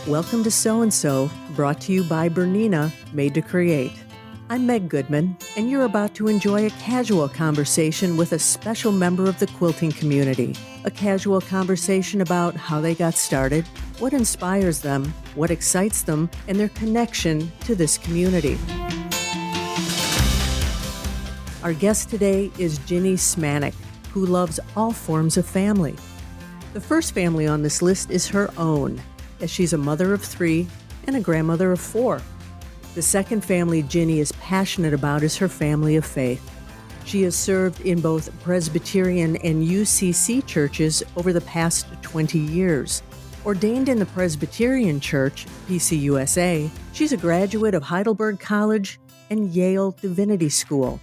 Welcome to So-and-So, brought to you by Bernina, made to create. I'm Meg Goodman, and you're about to enjoy a casual conversation with a special member of the quilting community. A casual conversation about how they got started, what inspires them, what excites them, and their connection to this community. Our guest today is Jinny Smanik, who loves all forms of family. The first family on this list is her own, as she's a mother of 3 and a grandmother of 4. The second family Jinny is passionate about is her family of faith. She has served in both Presbyterian and UCC churches over the past 20 years. Ordained in the Presbyterian Church, PCUSA, she's a graduate of Heidelberg College and Yale Divinity School.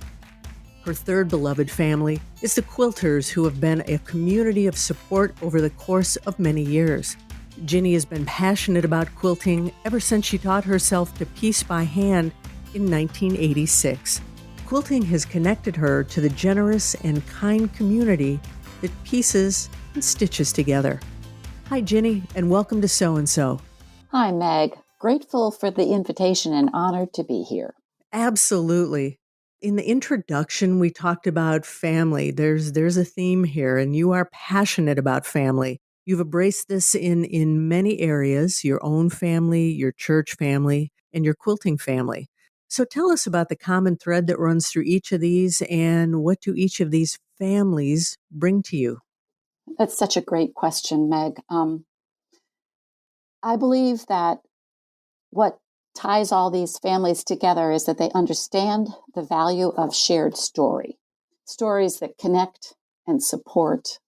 Her third beloved family is the Quilters, who have been a community of support over the course of many years. Jinny has been passionate about quilting ever since she taught herself to piece by hand in 1986. Quilting has connected her to the generous and kind community that pieces and stitches together. Hi, Jinny, and welcome to So-and-So. Hi, Meg. Grateful for the invitation and honored to be here. Absolutely. In the introduction, we talked about family. There's a theme here, and you are passionate about family. You've embraced this in many areas, your own family, your church family, and your quilting family. So tell us about the common thread that runs through each of these, and what do each of these families bring to you? That's such a great question, Meg. I believe that what ties all these families together is that they understand the value of shared story, stories that connect and support.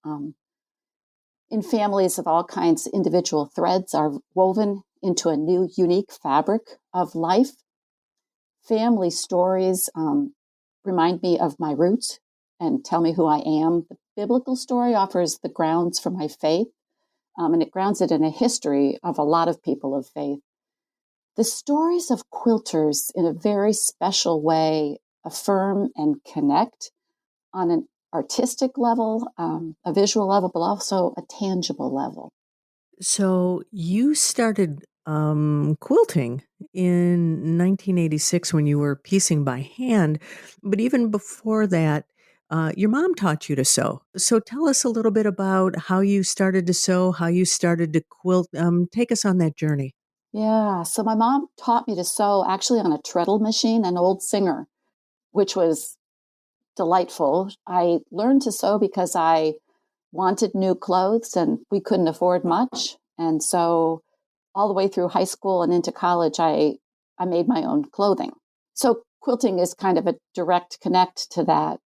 In families of all kinds, individual threads are woven into a new, unique fabric of life. Family stories remind me of my roots and tell me who I am. The biblical story offers the grounds for my faith, and it grounds it in a history of a lot of people of faith. The stories of quilters, in a very special way, affirm and connect on an artistic level, a visual level, but also a tangible level. So you started quilting in 1986 when you were piecing by hand, but even before that, your mom taught you to sew. So tell us a little bit about how you started to sew, how you started to quilt. Take us on that journey. Yeah, so my mom taught me to sew actually on a treadle machine, an old Singer, which was delightful. I learned to sew because I wanted new clothes and we couldn't afford much. And so all the way through high school and into college, I made my own clothing. So quilting is kind of a direct connect to that.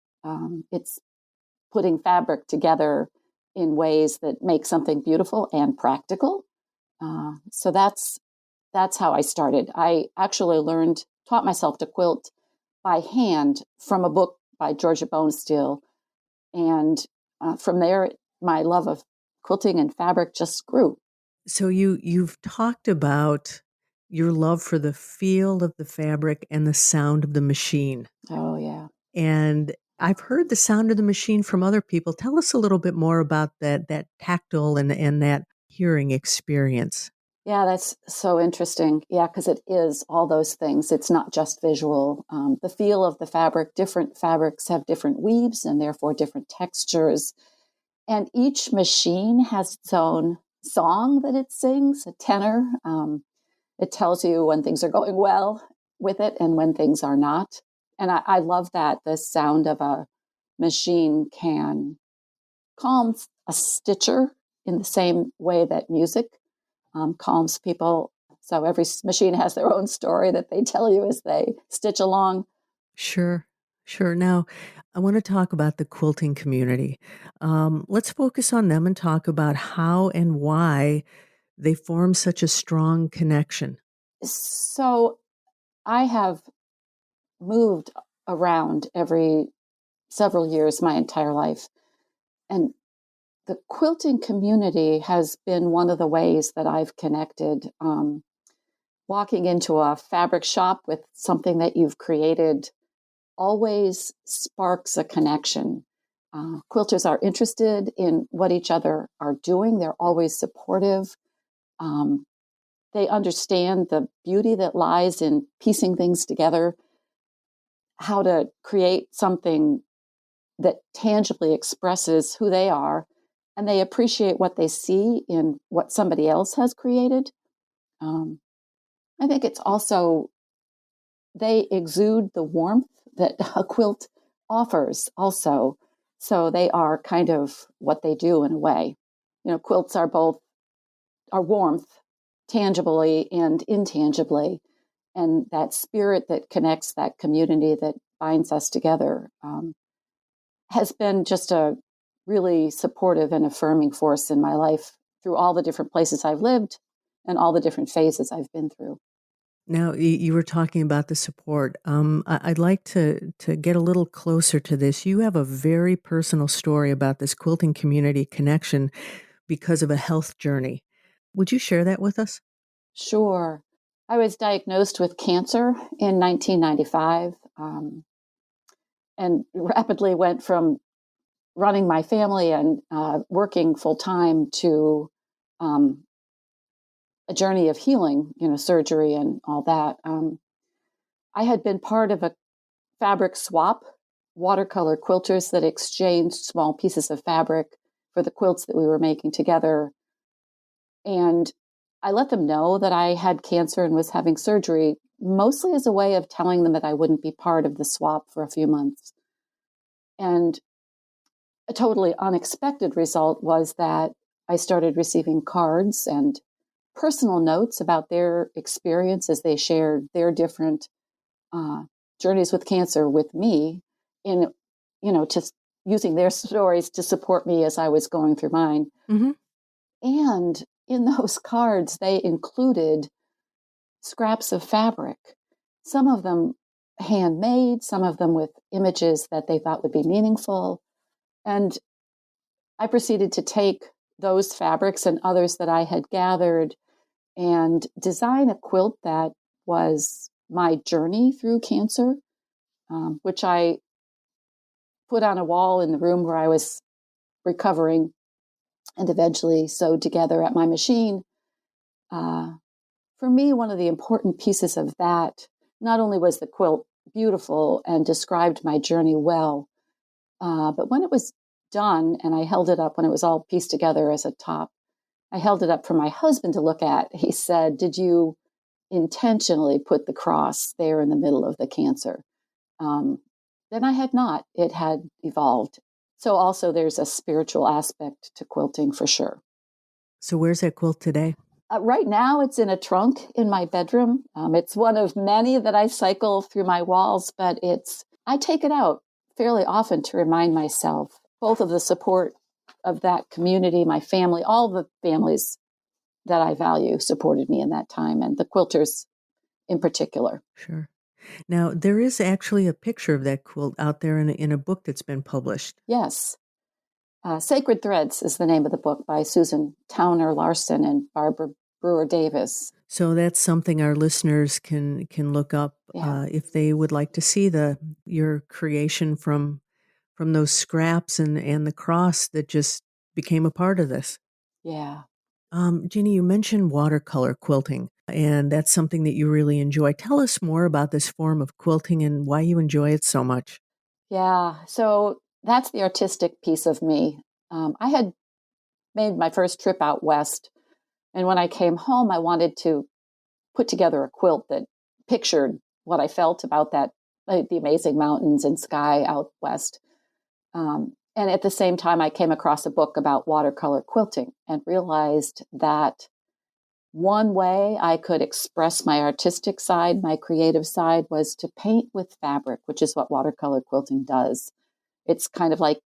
It's putting fabric together in ways that make something beautiful and practical. So that's how I started. I actually taught myself to quilt by hand from a book by Georgia Bonesteel. And from there, my love of quilting and fabric just grew. So you've talked about your love for the feel of the fabric and the sound of the machine. Oh, yeah. And I've heard the sound of the machine from other people. Tell us a little bit more about that tactile and that hearing experience. Yeah, that's so interesting. Yeah, because it is all those things. It's not just visual. The feel of the fabric, different fabrics have different weaves and therefore different textures. And each machine has its own song that it sings, a tenor. It tells you when things are going well with it and when things are not. And I love that the sound of a machine can calm a stitcher in the same way that music calms people. So every machine has their own story that they tell you as they stitch along. Sure, sure. Now, I want to talk about the quilting community. Let's focus on them and talk about how and why they form such a strong connection. So I have moved around every several years my entire life. And the quilting community has been one of the ways that I've connected. Walking into a fabric shop with something that you've created always sparks a connection. Quilters are interested in what each other are doing. They're always supportive. Um, They understand the beauty that lies in piecing things together, how to create something that tangibly expresses who they are, and they appreciate what they see in what somebody else has created. I think it's also, they exude the warmth that a quilt offers also. So they are kind of what they do in a way. Quilts are warmth, tangibly and intangibly. And that spirit that connects, that community that binds us together, has been just a really supportive and affirming force in my life through all the different places I've lived and all the different phases I've been through. Now, you were talking about the support. I'd like to get a little closer to this. You have a very personal story about this quilting community connection because of a health journey. Would you share that with us? Sure. I was diagnosed with cancer in 1995, and rapidly went from running my family and working full time to a journey of healing, surgery and all that. I had been part of a fabric swap, watercolor quilters that exchanged small pieces of fabric for the quilts that we were making together. And I let them know that I had cancer and was having surgery, mostly as a way of telling them that I wouldn't be part of the swap for a few months. And a totally unexpected result was that I started receiving cards and personal notes about their experience as they shared their different journeys with cancer with me, in just using their stories to support me as I was going through mine. Mm-hmm. And in those cards, they included scraps of fabric, some of them handmade, some of them with images that they thought would be meaningful. And I proceeded to take those fabrics and others that I had gathered and design a quilt that was my journey through cancer, which I put on a wall in the room where I was recovering and eventually sewed together at my machine. For me, one of the important pieces of that, not only was the quilt beautiful and described my journey well, but when it was done and I held it up, when it was all pieced together as a top, I held it up for my husband to look at. He said, "Did you intentionally put the cross there in the middle of the cancer?" Then I had not. It had evolved. So also there's a spiritual aspect to quilting for sure. So where's that quilt today? Right now it's in a trunk in my bedroom. It's one of many that I cycle through my walls, but I take it out fairly often to remind myself both of the support of that community, my family, all the families that I value supported me in that time, and the quilters in particular. Sure. Now, there is actually a picture of that quilt out there in a book that's been published. Yes. Sacred Threads is the name of the book by Susan Towner-Larson and Barbara Brewer Davis. So that's something our listeners can look up if they would like to see your creation from those scraps and the cross that just became a part of this. Yeah. Ginny, you mentioned watercolor quilting, and that's something that you really enjoy. Tell us more about this form of quilting and why you enjoy it so much. Yeah. So that's the artistic piece of me. I had made my first trip out west, and when I came home, I wanted to put together a quilt that pictured what I felt about the amazing mountains and sky out west. And at the same time, I came across a book about watercolor quilting and realized that one way I could express my artistic side, my creative side, was to paint with fabric, which is what watercolor quilting does. It's kind of like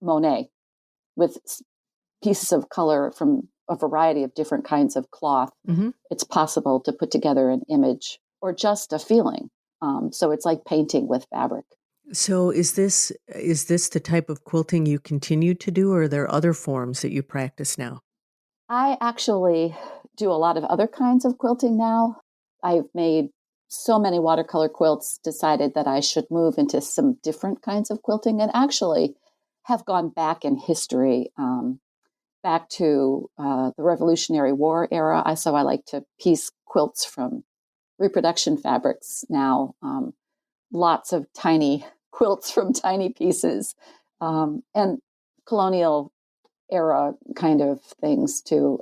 Monet with pieces of color from a variety of different kinds of cloth. Mm-hmm. It's possible to put together an image or just a feeling. So it's like painting with fabric. So is this the type of quilting you continue to do, or are there other forms that you practice now? I actually do a lot of other kinds of quilting now. I've made so many watercolor quilts, decided that I should move into some different kinds of quilting, and actually have gone back in history, back to the Revolutionary War era. So I like to piece quilts from reproduction fabrics now. Lots of tiny quilts from tiny pieces, and colonial era kind of things too.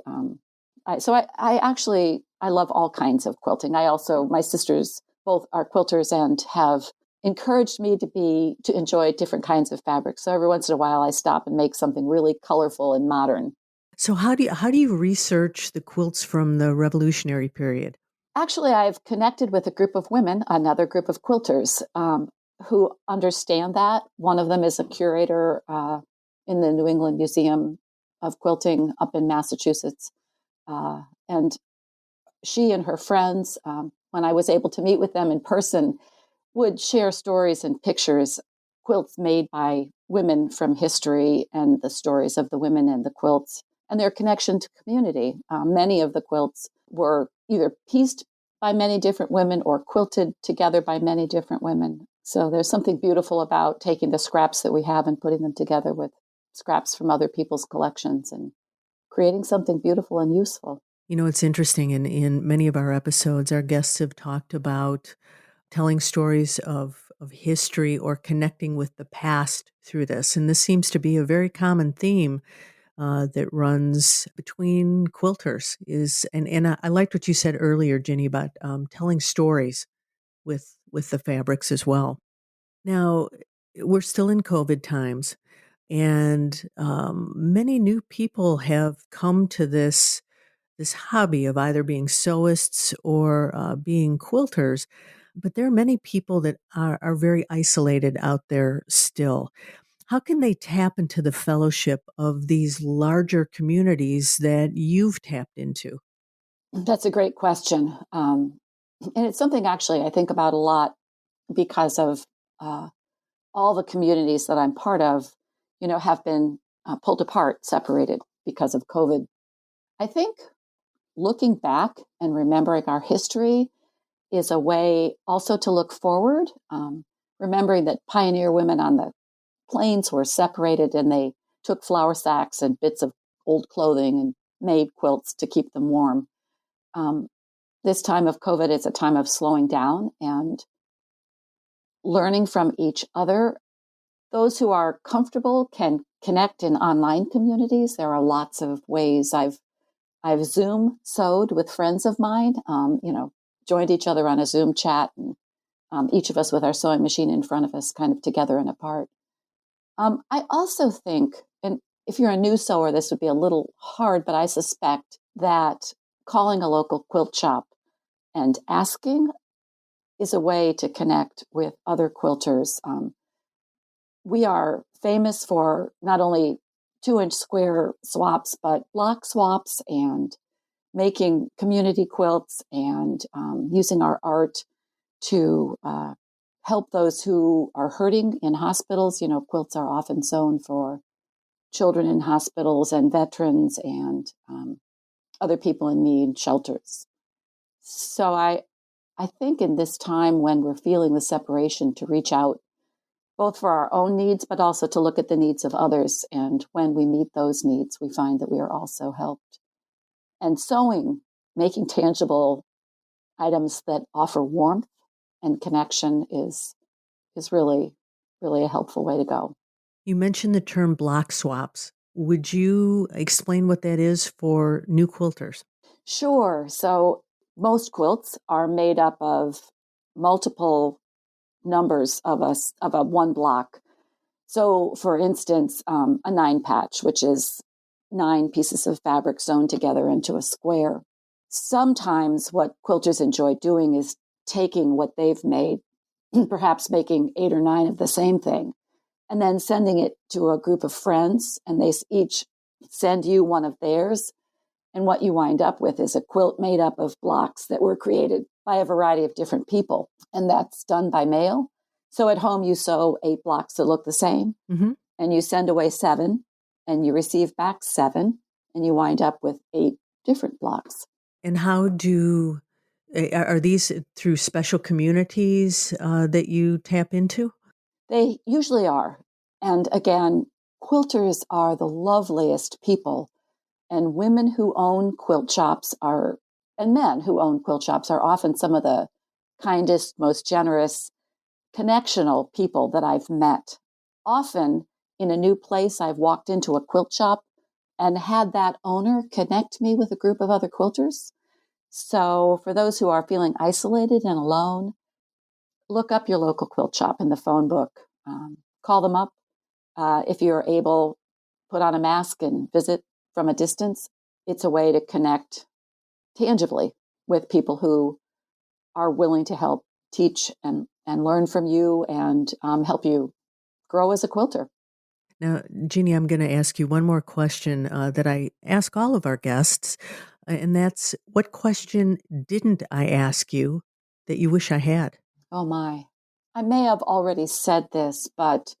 I love all kinds of quilting. My sisters both are quilters and have encouraged me to enjoy different kinds of fabrics. So every once in a while I stop and make something really colorful and modern. So how do you research the quilts from the Revolutionary period? Actually, I've connected with a group of women, another group of quilters, who understand that. One of them is a curator in the New England Museum of Quilting up in Massachusetts. And she and her friends, when I was able to meet with them in person, would share stories and pictures, quilts made by women from history and the stories of the women and the quilts and their connection to community. Many of the quilts were either pieced by many different women or quilted together by many different women. So there's something beautiful about taking the scraps that we have and putting them together with scraps from other people's collections and creating something beautiful and useful. You know, it's interesting. In many of our episodes, our guests have talked about telling stories of history or connecting with the past through this. And this seems to be a very common theme that runs between quilters. I liked what you said earlier, Ginny, about telling stories with the fabrics as well. Now, we're still in COVID times, and many new people have come to this hobby of either being sewists or being quilters. But there are many people that are very isolated out there still. How can they tap into the fellowship of these larger communities that you've tapped into? That's a great question. And it's something actually I think about a lot because of all the communities that I'm part of, have been pulled apart, separated because of COVID. I think looking back and remembering our history is a way also to look forward, remembering that pioneer women on the plains were separated and they took flour sacks and bits of old clothing and made quilts to keep them warm. This time of COVID is a time of slowing down and learning from each other. Those who are comfortable can connect in online communities. There are lots of ways. I've Zoom sewed with friends of mine, joined each other on a Zoom chat, and each of us with our sewing machine in front of us, kind of together and apart. I also think, and if you're a new sewer, this would be a little hard, but I suspect that calling a local quilt shop and asking is a way to connect with other quilters. We are famous for not only 2-inch square swaps, but block swaps and making community quilts and using our art to help those who are hurting in hospitals. Quilts are often sewn for children in hospitals and veterans and other people in need, shelters. So I think in this time when we're feeling the separation, to reach out both for our own needs, but also to look at the needs of others. And when we meet those needs, we find that we are also helped. And sewing, making tangible items that offer warmth and connection is really, really a helpful way to go. You mentioned the term block swaps. Would you explain what that is for new quilters? Sure. So most quilts are made up of multiple numbers of a one block. So, for instance, a 9-patch, which is 9 pieces of fabric sewn together into a square. Sometimes what quilters enjoy doing is taking what they've made, perhaps making 8 or 9 of the same thing, and then sending it to a group of friends, and they each send you one of theirs. And what you wind up with is a quilt made up of blocks that were created by a variety of different people. And that's done by mail. So at home, you sew 8 blocks that look the same, and you send away 7, and you receive back 7, and you wind up with 8 different blocks. And are these through special communities that you tap into? They usually are. And again, quilters are the loveliest people. And women who own quilt shops and men who own quilt shops are often some of the kindest, most generous, connectional people that I've met. Often in a new place, I've walked into a quilt shop and had that owner connect me with a group of other quilters. So for those who are feeling isolated and alone, look up your local quilt shop in the phone book. Call them up. If you're able, put on a mask and visit from a distance. It's a way to connect tangibly with people who are willing to help teach and learn from you and help you grow as a quilter. Now, Ginny, I'm going to ask you one more question that I ask all of our guests, and that's, what question didn't I ask you that you wish I had? Oh my. I may have already said this, but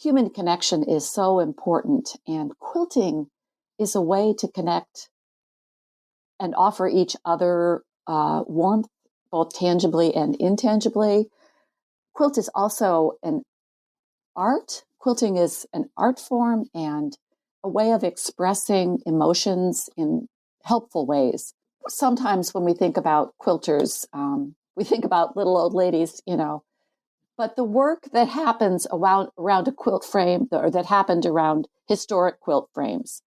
human connection is so important, and quilting is a way to connect and offer each other warmth, both tangibly and intangibly. Quilt is also an art. Quilting is an art form and a way of expressing emotions in helpful ways. Sometimes when we think about quilters, we think about little old ladies, but the work that happens around a quilt frame, or that happened around historic quilt frames,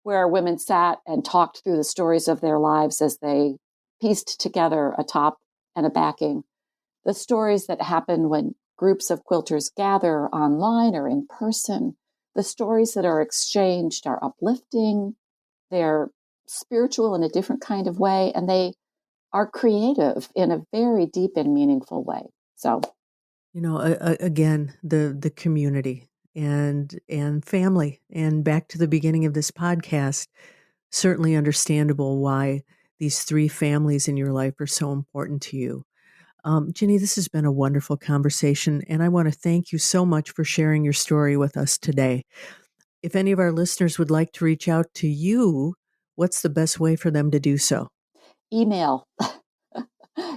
where women sat and talked through the stories of their lives as they pieced together a top and a backing, the stories that happen when groups of quilters gather online or in person, the stories that are exchanged are uplifting, they're spiritual in a different kind of way, and they are creative in a very deep and meaningful way. So, Again, the community and family, and back to the beginning of this podcast, certainly understandable why these three families in your life are so important to you. Ginny, this has been a wonderful conversation, and I want to thank you so much for sharing your story with us today. If any of our listeners would like to reach out to you, what's the best way for them to do so? email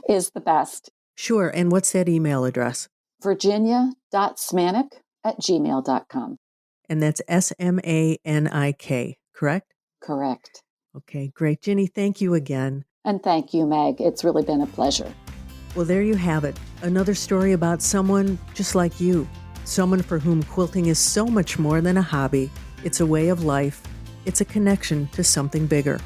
is the best. Sure. And what's that email address? Virginia.smanik@gmail.com. And that's Smanik, correct? Correct. Okay, great. Ginny, thank you again. And thank you, Meg. It's really been a pleasure. Well, there you have it. Another story about someone just like you. Someone for whom quilting is so much more than a hobby. It's a way of life. It's a connection to something bigger.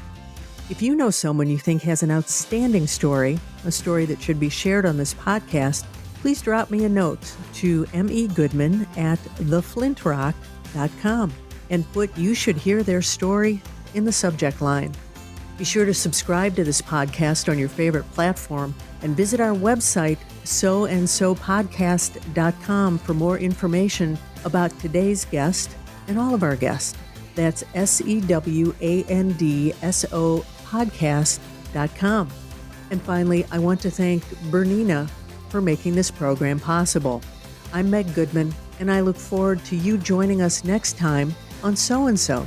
If you know someone you think has an outstanding story, a story that should be shared on this podcast, please drop me a note to megoodman@theflintrock.com and put "You should hear their story" in the subject line. Be sure to subscribe to this podcast on your favorite platform and visit our website, soandsopodcast.com, for more information about today's guest and all of our guests. That's SEWANDSO podcast.com. And finally, I want to thank Bernina for making this program possible. I'm Meg Goodman, and I look forward to you joining us next time on So and So.